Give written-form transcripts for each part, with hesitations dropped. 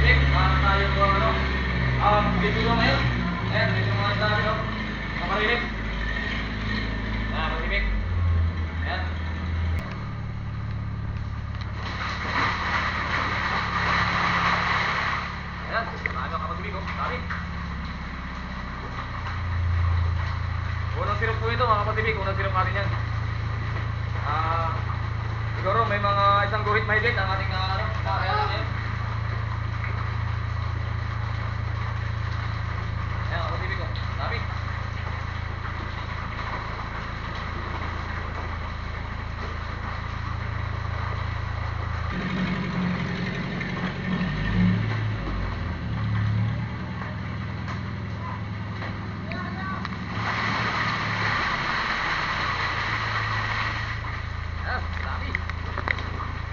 Pacific, tayo po ano, video ko ngayon. Ayan, medyo mga dami, no? Makarinig. Pacific. Ayan. Ayan, ano ka Pacific, oh, dami. Unang sirup po ito mga Pacific, unang sirup natin yan. Siguro may mga isang guhit mahigit ang ating kakayanan ngayon. Ayan, ako TV ko. Dami. Ayan, dami.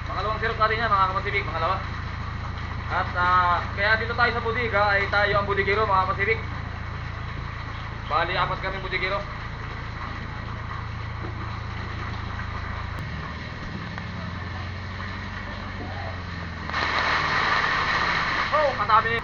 Pangalawang sirup natin yan mga kapasibik, pangalawa. At kaya dito tayo sa budiga ay tayo ang budigero mga kapasibik. Bali, 4 kami budigero. Oh, katabi.